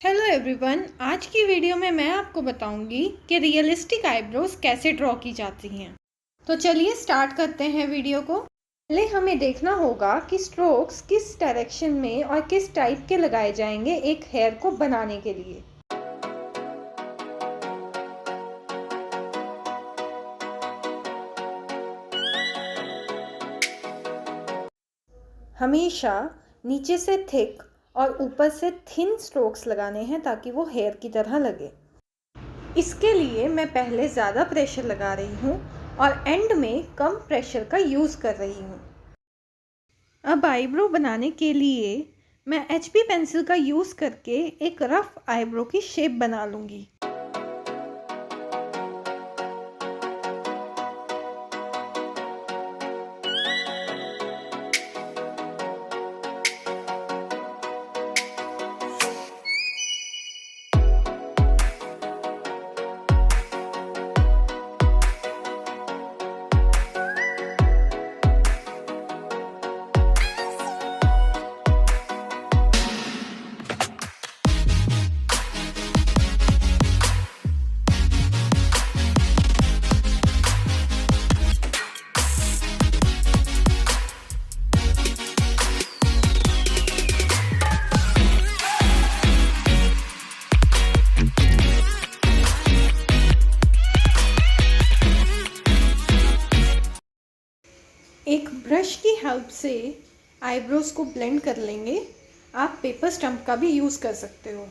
Hello everyone, आज की video में मैं आपको बताऊंगी कि रियलिस्टिक आईब्रोज कैसे ड्रॉ की जाती हैं। तो चलिए स्टार्ट करते हैं वीडियो को। पहले हमें देखना होगा कि स्ट्रोक्स किस डायरेक्शन में और किस टाइप के लगाए जाएंगे एक हेयर को बनाने के लिए। हमेशा नीचे से थिक और ऊपर से थिन स्ट्रोक्स लगाने हैं ताकि वो हेयर की तरह लगे। इसके लिए मैं पहले ज़्यादा प्रेशर लगा रही हूँ और एंड में कम प्रेशर का यूज़ कर रही हूँ। अब आईब्रो बनाने के लिए मैं HB पेंसिल का यूज़ करके एक रफ आईब्रो की शेप बना लूँगी। एक ब्रश की हेल्प से आईब्रोज को ब्लेंड कर लेंगे। आप पेपर स्टम्प का भी यूज़ कर सकते हो।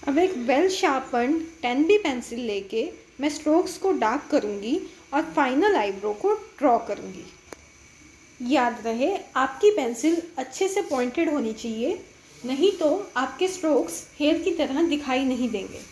अब एक वेल शार्पन्ड 10B पेंसिल लेके मैं स्ट्रोक्स को डार्क करूँगी और फाइनल आईब्रो को ड्रॉ करूँगी। याद रहे, आपकी पेंसिल अच्छे से पॉइंटेड होनी चाहिए, नहीं तो आपके स्ट्रोक्स हेयर की तरह दिखाई नहीं देंगे।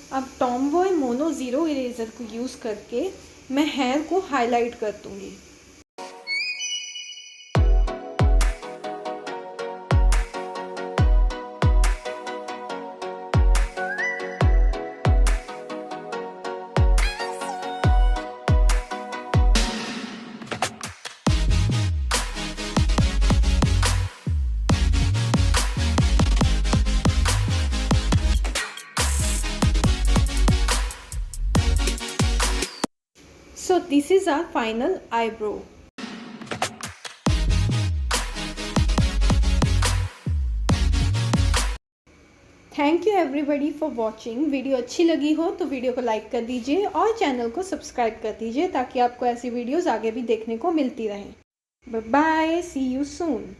अब टॉमबॉय मोनो ज़ीरो इरेज़र को यूज़ करके मैं हेयर को हाईलाइट कर दूँगी। So this is our final eyebrow. Thank you everybody for watching. Video अच्छी लगी हो तो वीडियो को लाइक कर दीजिए और चैनल को सब्सक्राइब कर दीजिए ताकि आपको ऐसी वीडियोस आगे भी देखने को मिलती रहें। Bye bye, see you soon.